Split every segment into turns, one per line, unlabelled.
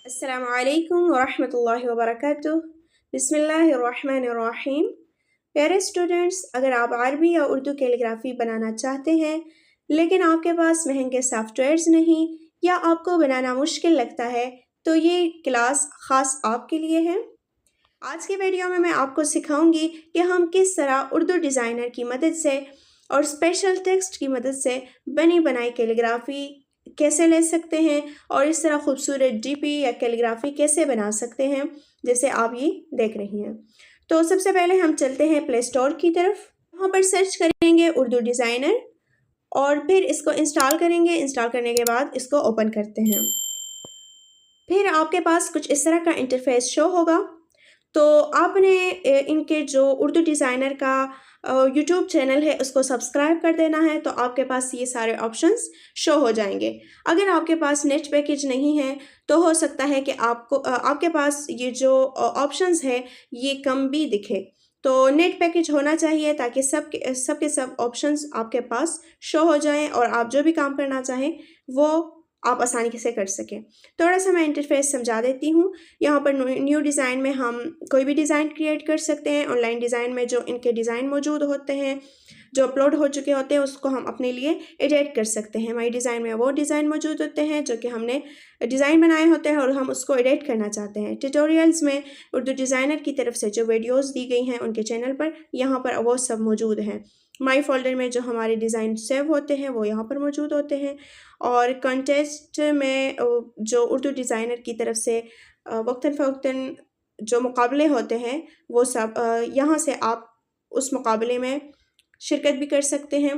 अस्सलामुअलैकुम वरहमतुल्लाहि वबरकातुह। बिस्मिल्लाहिर्रहमानिर्रहीम। प्यारे स्टूडेंट्स, अगर आप अरबी या उर्दू कैलीग्राफी बनाना चाहते हैं लेकिन आपके पास महंगे सॉफ्टवेयर्स नहीं या आपको बनाना मुश्किल लगता है तो ये क्लास ख़ास आपके लिए है। आज के वीडियो में मैं आपको सिखाऊंगी कि हम किस तरह उर्दू डिज़ाइनर की मदद से और स्पेशल टेक्स्ट की मदद से बनी बनाई कैलीग्राफी कैसे ले सकते हैं और इस तरह खूबसूरत डीपी या कैलीग्राफी कैसे बना सकते हैं जैसे आप ये देख रही हैं। तो सबसे पहले हम चलते हैं प्ले स्टोर की तरफ। वहाँ पर सर्च करेंगे उर्दू डिज़ाइनर और फिर इसको इंस्टॉल करेंगे। इंस्टॉल करने के बाद इसको ओपन करते हैं। फिर आपके पास कुछ इस तरह का इंटरफेस शो होगा। तो आपने इनके जो उर्दू डिज़ाइनर का यूट्यूब चैनल है उसको सब्सक्राइब कर देना है, तो आपके पास ये सारे ऑप्शंस शो हो जाएंगे। अगर आपके पास नेट पैकेज नहीं है तो हो सकता है कि आपके पास ये जो ऑप्शंस है ये कम भी दिखे। तो नेट पैकेज होना चाहिए ताकि सब ऑप्शंस आपके पास शो हो जाएं और आप जो भी काम करना चाहें वो आप आसानी से कर सकें। थोड़ा सा मैं इंटरफेस समझा देती हूँ। यहाँ पर न्यू डिज़ाइन में हम कोई भी डिज़ाइन क्रिएट कर सकते हैं। ऑनलाइन डिज़ाइन में जो इनके डिज़ाइन मौजूद होते हैं, जो अपलोड हो चुके होते हैं, उसको हम अपने लिए एडिट कर सकते हैं। माई डिज़ाइन में वो डिज़ाइन मौजूद होते हैं जो कि हमने डिज़ाइन बनाए होते हैं और हम उसको एडिट करना चाहते हैं। ट्यूटोरियल्स में उर्दू डिज़ाइनर की तरफ से जो वीडियोज़ दी गई हैं उनके चैनल पर, यहाँ पर वो सब मौजूद हैं। माई फोल्डर में जो हमारे डिज़ाइन सेव होते हैं वो यहाँ पर मौजूद होते हैं। और कंटेस्ट में जो उर्दू डिज़ाइनर की तरफ से वक्तन फ़वक्तन जो मुकाबले होते हैं वो सब यहाँ से आप उस मुकाबले में शिरकत भी कर सकते हैं,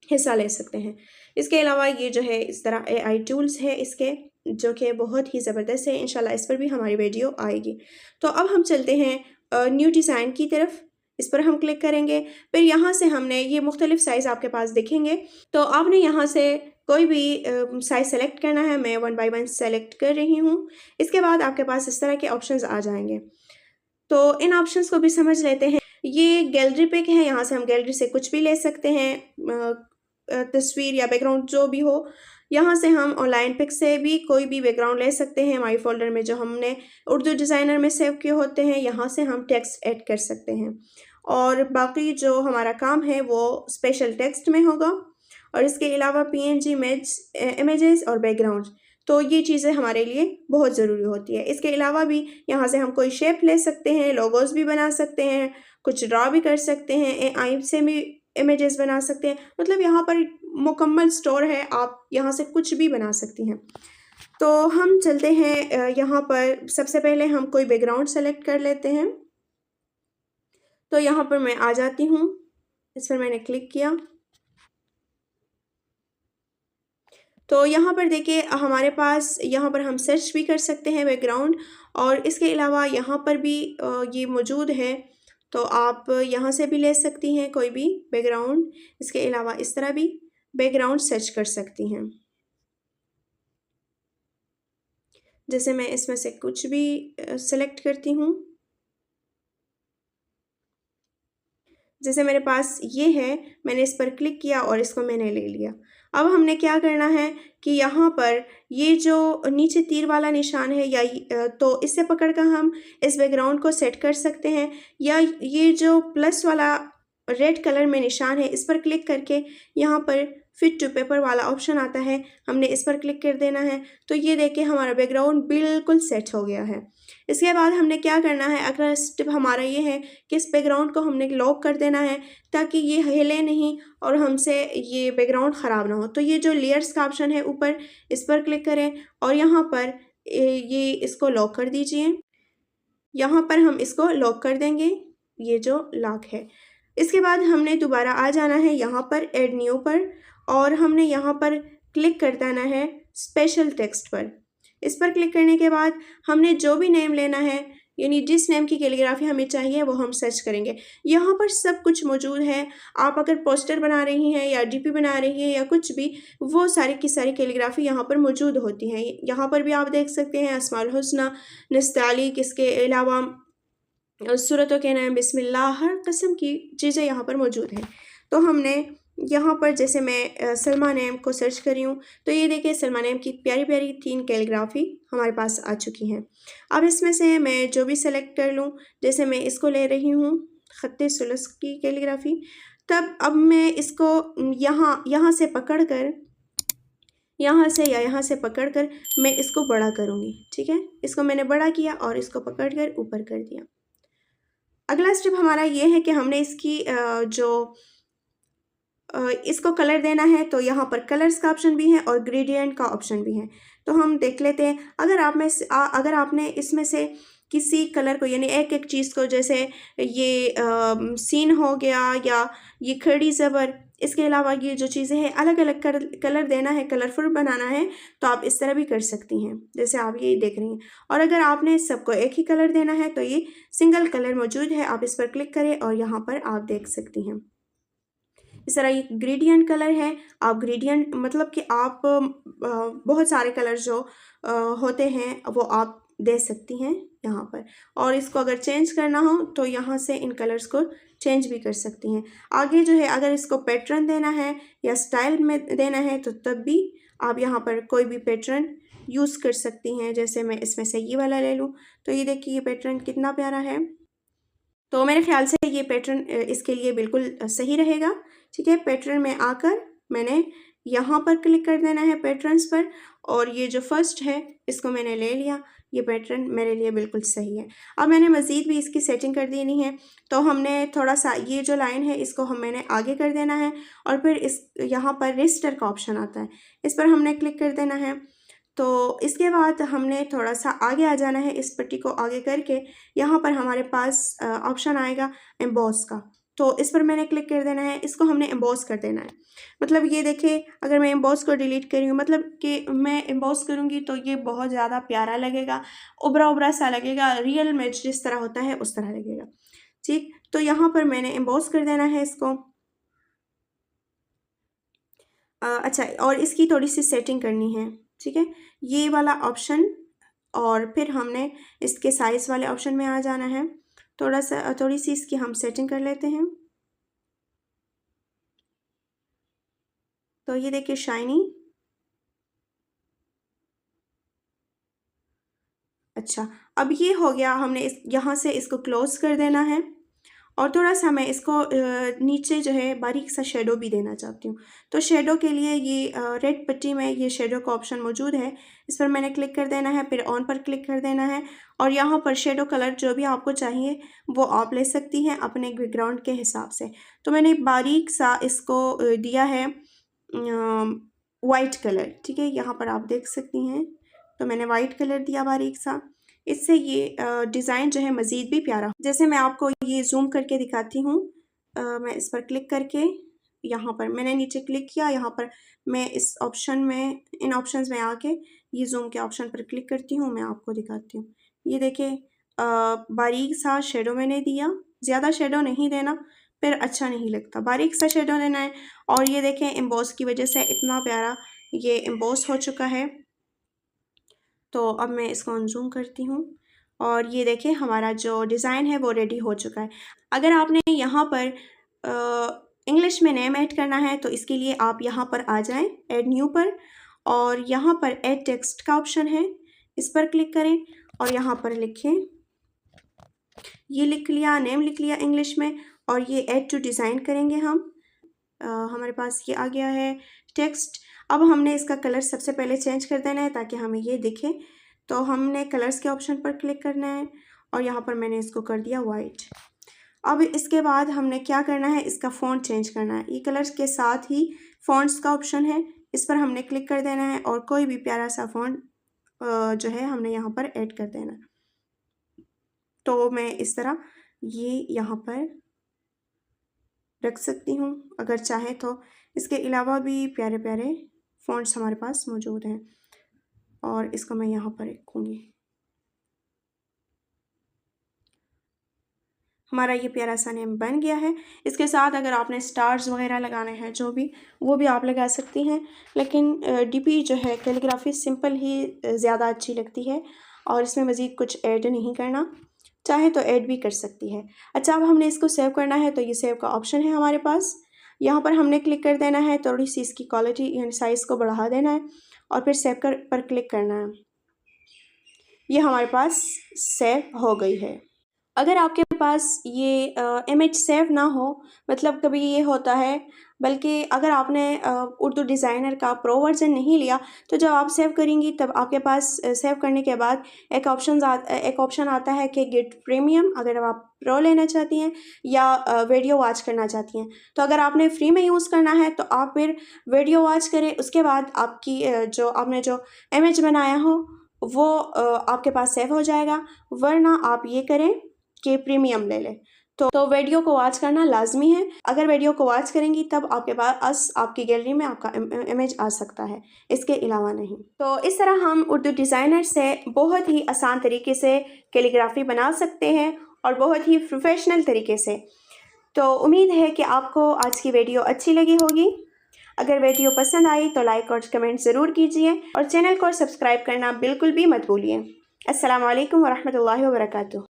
हिस्सा ले सकते हैं। इसके अलावा ये जो है इस तरह AI टूल्स है इसके, जो कि बहुत ही ज़बरदस्त है। इंशाल्लाह इस पर भी हमारी वीडियो आएगी। तो अब हम चलते हैं न्यू डिज़ाइन की तरफ। इस पर हम क्लिक करेंगे। फिर यहाँ से हमने ये मुख्तलिफ़ साइज़ आपके पास दिखेंगे, तो आपने यहाँ से कोई भी साइज़ सेलेक्ट करना है। मैं 1 बाय 1 सेलेक्ट कर रही हूँ। इसके बाद आपके पास इस तरह के ऑप्शंस आ जाएंगे। तो इन ऑप्शंस को भी समझ लेते हैं। ये गैलरी पिक है, यहाँ से हम गैलरी से कुछ भी ले सकते हैं, तस्वीर या बैकग्राउंड जो भी हो। यहाँ से हम ऑनलाइन पिक से भी कोई भी बैकग्राउंड ले सकते हैं। माई फोल्डर में जो हमने उर्दू डिज़ाइनर में सेव किए होते हैं, यहाँ से हम टेक्स्ट ऐड कर सकते हैं और बाकी जो हमारा काम है वो स्पेशल टेक्स्ट में होगा। और इसके अलावा PNG इमेजेस और बैकग्राउंड, तो ये चीज़ें हमारे लिए बहुत ज़रूरी होती है। इसके अलावा भी यहाँ से हम कोई शेप ले सकते हैं, लोगोस भी बना सकते हैं, कुछ ड्रा भी कर सकते हैं, AI से भी इमेजेस बना सकते हैं। मतलब यहाँ पर मुकम्मल स्टोर है, आप यहाँ से कुछ भी बना सकती हैं। तो हम चलते हैं यहाँ पर सबसे पहले हम कोई बैकग्राउंड सेलेक्ट कर लेते हैं। तो यहाँ पर मैं आ जाती हूँ, इस पर मैंने क्लिक किया। तो यहाँ पर देखिए हमारे पास यहाँ पर हम सर्च भी कर सकते हैं बैकग्राउंड, और इसके अलावा यहाँ पर भी ये मौजूद है, तो आप यहाँ से भी ले सकती हैं कोई भी बैकग्राउंड। इसके अलावा इस तरह भी बैकग्राउंड सर्च कर सकती हैं। जैसे मैं इसमें से कुछ भी सेलेक्ट करती हूँ। जैसे मेरे पास ये है, मैंने इस पर क्लिक किया और इसको मैंने ले लिया। अब हमने क्या करना है कि यहाँ पर ये जो नीचे तीर वाला निशान है या तो इससे पकड़कर हम इस बैकग्राउंड को सेट कर सकते हैं, या ये जो प्लस वाला रेड कलर में निशान है इस पर क्लिक करके यहाँ पर फिट टू पेपर वाला ऑप्शन आता है, हमने इस पर क्लिक कर देना है। तो ये देखिए हमारा बैकग्राउंड बिल्कुल सेट हो गया है। इसके बाद हमने क्या करना है, अगला स्टेप हमारा ये है कि इस बैकग्राउंड को हमने लॉक कर देना है ताकि ये हिले नहीं और हमसे ये बैकग्राउंड ख़राब ना हो। तो ये जो लेयर्स का ऑप्शन है ऊपर, इस पर क्लिक करें और यहाँ पर ये इसको लॉक कर दीजिए। यहाँ पर हम इसको लॉक कर देंगे, ये जो लॉक है। इसके बाद हमने दोबारा आ जाना है यहाँ पर ऐड न्यू पर, और हमने यहाँ पर क्लिक कर देना है स्पेशल टेक्स्ट पर। इस पर क्लिक करने के बाद हमने जो भी नेम लेना है, यानी जिस नेम की कैलीग्राफी हमें चाहिए वो हम सर्च करेंगे। यहाँ पर सब कुछ मौजूद है। आप अगर पोस्टर बना रही हैं या DP बना रही हैं या कुछ भी, वो सारी की सारी कैलीग्राफी यहाँ पर मौजूद होती हैं। यहाँ पर भी आप देख सकते हैं अस्माउल हुस्ना, नस्तालिक, इसके अलावा सूरतों के नाम, बिस्मिल्लाह, हर किस्म की चीज़ें यहाँ पर मौजूद हैं। तो हमने यहाँ पर जैसे मैं सलमा नेम को सर्च कर रही हूँ, तो ये देखिए सलमा नेम की प्यारी प्यारी 3 कैलीग्राफी हमारे पास आ चुकी हैं। अब इसमें से मैं जो भी सेलेक्ट कर लूँ, जैसे मैं इसको ले रही हूँ खत्ते सुलस की कैलीग्राफी, तब अब मैं इसको यहाँ से पकड़ कर, यहाँ से या यहाँ से पकड़ कर मैं इसको बड़ा करूँगी। ठीक है, इसको मैंने बड़ा किया और इसको पकड़ कर ऊपर कर दिया। अगला स्टेप हमारा ये है कि हमने इसकी इसको कलर देना है, तो यहाँ पर कलर्स का ऑप्शन भी है और ग्रेडियंट का ऑप्शन भी है। तो हम देख लेते हैं, अगर आपने इसमें से किसी कलर को, यानी एक एक चीज़ को, जैसे ये सीन हो गया या ये खड़ी ज़बर, इसके अलावा ये जो चीज़ें हैं अलग अलग कलर देना है, कलरफुल बनाना है, तो आप इस तरह भी कर सकती हैं जैसे आप ये देख रही हैं। और अगर आपने सबको एक ही कलर देना है तो ये सिंगल कलर मौजूद है, आप इस पर क्लिक करें और यहाँ पर आप देख सकती हैं। इस तरह ये ग्रेडियंट कलर है। आप ग्रेडियंट मतलब कि आप बहुत सारे कलर जो होते हैं वो आप दे सकती हैं यहाँ पर, और इसको अगर चेंज करना हो तो यहाँ से इन कलर्स को चेंज भी कर सकती हैं। आगे जो है अगर इसको पैटर्न देना है या स्टाइल में देना है तो तब भी आप यहाँ पर कोई भी पैटर्न यूज़ कर सकती हैं। जैसे मैं इसमें से ये वाला ले लूँ, तो ये देखिए ये पैटर्न कितना प्यारा है। तो मेरे ख्याल से ये पैटर्न इसके लिए बिल्कुल सही रहेगा। ठीक है, पैटर्न में आकर मैंने यहाँ पर क्लिक कर देना है पैटर्न्स पर, और ये जो फर्स्ट है इसको मैंने ले लिया। ये पैटर्न मेरे लिए बिल्कुल सही है। अब मैंने मज़ीद भी इसकी सेटिंग कर देनी है, तो हमने थोड़ा सा ये जो लाइन है इसको मैंने आगे कर देना है, और फिर इस यहाँ पर रजिस्टर का ऑप्शन आता है, इस पर हमने क्लिक कर देना है। तो इसके बाद हमने थोड़ा सा आगे आ जाना है, इस पट्टी को आगे करके यहाँ पर हमारे पास ऑप्शन आएगा एम्बॉस का, तो इस पर मैंने क्लिक कर देना है। इसको हमने एम्बॉस कर देना है। मतलब ये देखिए अगर मैं एम्बॉस को डिलीट करी हूँ, मतलब कि मैं एम्बॉस करूँगी तो ये बहुत ज़्यादा प्यारा लगेगा, उभरा उभरा सा लगेगा, रियल में जिस तरह होता है उस तरह लगेगा। ठीक, तो यहाँ पर मैंने एम्बॉस कर देना है इसको। अच्छा, और इसकी थोड़ी सी सेटिंग करनी है। ठीक है, ये वाला ऑप्शन, और फिर हमने इसके साइज़ वाले ऑप्शन में आ जाना है। थोड़ी सी इसकी हम सेटिंग कर लेते हैं। तो ये देखिए शाइनी। अच्छा, अब ये हो गया, हमने यहाँ से इसको क्लोज़ कर देना है, और थोड़ा सा मैं इसको नीचे जो है बारीक सा शेडो भी देना चाहती हूँ। तो शेडो के लिए ये रेड पट्टी में ये शेडो का ऑप्शन मौजूद है, इस पर मैंने क्लिक कर देना है, फिर ऑन पर क्लिक कर देना है, और यहाँ पर शेडो कलर जो भी आपको चाहिए वो आप ले सकती हैं अपने बैकग्राउंड के हिसाब से। तो मैंने बारीक सा इसको दिया है वाइट कलर। ठीक है, यहाँ पर आप देख सकती हैं, तो मैंने वाइट कलर दिया बारीक सा। इससे ये डिज़ाइन जो है मज़ीद भी प्यारा। जैसे मैं आपको ये जूम करके दिखाती हूँ, मैं इस पर क्लिक करके यहाँ पर मैंने नीचे क्लिक किया, यहाँ पर मैं इस ऑप्शन में, इन ऑप्शंस में आके ये जूम के ऑप्शन पर क्लिक करती हूँ, मैं आपको दिखाती हूँ। ये देखिए बारीक सा शेडो मैंने दिया, ज़्यादा शेडो नहीं देना, फिर अच्छा नहीं लगता, बारीक सा शेडो देना है। और ये देखें एम्बॉस की वजह से इतना प्यारा ये एम्बॉस हो चुका है। तो अब मैं इसको अनजूम करती हूँ, और ये देखें हमारा जो डिज़ाइन है वो रेडी हो चुका है। अगर आपने यहाँ पर इंग्लिश में नेम ऐड करना है तो इसके लिए आप यहाँ पर आ जाएं, ऐड न्यू पर, और यहाँ पर ऐड टेक्स्ट का ऑप्शन है, इस पर क्लिक करें और यहाँ पर लिखें, ये लिख लिया, नेम लिख लिया इंग्लिश में, और ये ऐड टू डिज़ाइन करेंगे हम। हमारे पास ये आ गया है टेक्स्ट। अब हमने इसका कलर सबसे पहले चेंज कर देना है ताकि हमें ये दिखे। तो हमने कलर्स के ऑप्शन पर क्लिक करना है, और यहाँ पर मैंने इसको कर दिया वाइट। अब इसके बाद हमने क्या करना है, इसका फ़ॉन्ट चेंज करना है। ये कलर्स के साथ ही फ़ॉन्ट्स का ऑप्शन है, इस पर हमने क्लिक कर देना है, और कोई भी प्यारा सा फ़ॉन्ट जो है हमने यहाँ पर ऐड कर देना है। तो मैं इस तरह ये यहाँ पर रख सकती हूँ अगर चाहे तो। इसके अलावा भी प्यारे प्यारे फ़ॉन्ट्स हमारे पास मौजूद हैं, और इसको मैं यहाँ पर रखूँगी। हमारा ये प्यारा सा नेम बन गया है। इसके साथ अगर आपने स्टार्स वगैरह लगाने हैं जो भी, वो भी आप लगा सकती हैं, लेकिन डीपी जो है कैलीग्राफी सिंपल ही ज़्यादा अच्छी लगती है, और इसमें मज़ीद कुछ ऐड नहीं करना, चाहे तो ऐड भी कर सकती है। अच्छा, अब हमने इसको सेव करना है, तो ये सेव का ऑप्शन है हमारे पास। यहाँ पर हमने क्लिक कर देना है, थोड़ी सी इसकी क्वालिटी यानी साइज़ को बढ़ा देना है और फिर सेव कर पर क्लिक करना है। ये हमारे पास सेव हो गई है। अगर आपके पास ये इमेज सेव ना हो, मतलब कभी ये होता है, बल्कि अगर आपने उर्दू डिज़ाइनर का प्रो वर्ज़न नहीं लिया, तो जब आप सेव करेंगी तब आपके पास सेव करने के बाद एक ऑप्शन आता है कि गेट प्रीमियम, अगर आप प्रो लेना चाहती हैं या वीडियो वॉच करना चाहती हैं। तो अगर आपने फ्री में यूज़ करना है तो आप फिर वीडियो वॉच करें, उसके बाद आपकी जो आपने जो इमेज बनाया हो वो आपके पास सेव हो जाएगा, वरना आप ये करें कि प्रीमियम ले लें। तो वीडियो को वॉच करना लाजमी है। अगर वीडियो को वॉच करेंगी तब आपके पास आपकी गैलरी में आपका इमेज आ सकता है, इसके अलावा नहीं। तो इस तरह हम उर्दू डिज़ाइनर से बहुत ही आसान तरीके से कैलीग्राफी बना सकते हैं और बहुत ही प्रोफेशनल तरीके से। तो उम्मीद है कि आपको आज की वीडियो अच्छी लगी होगी। अगर वीडियो पसंद आई तो लाइक और कमेंट ज़रूर कीजिए और चैनल को सब्सक्राइब करना बिल्कुल भी मत भूलिए। अस्सलाम वालेकुम वरहमतुल्लाहि वबरकातुहू।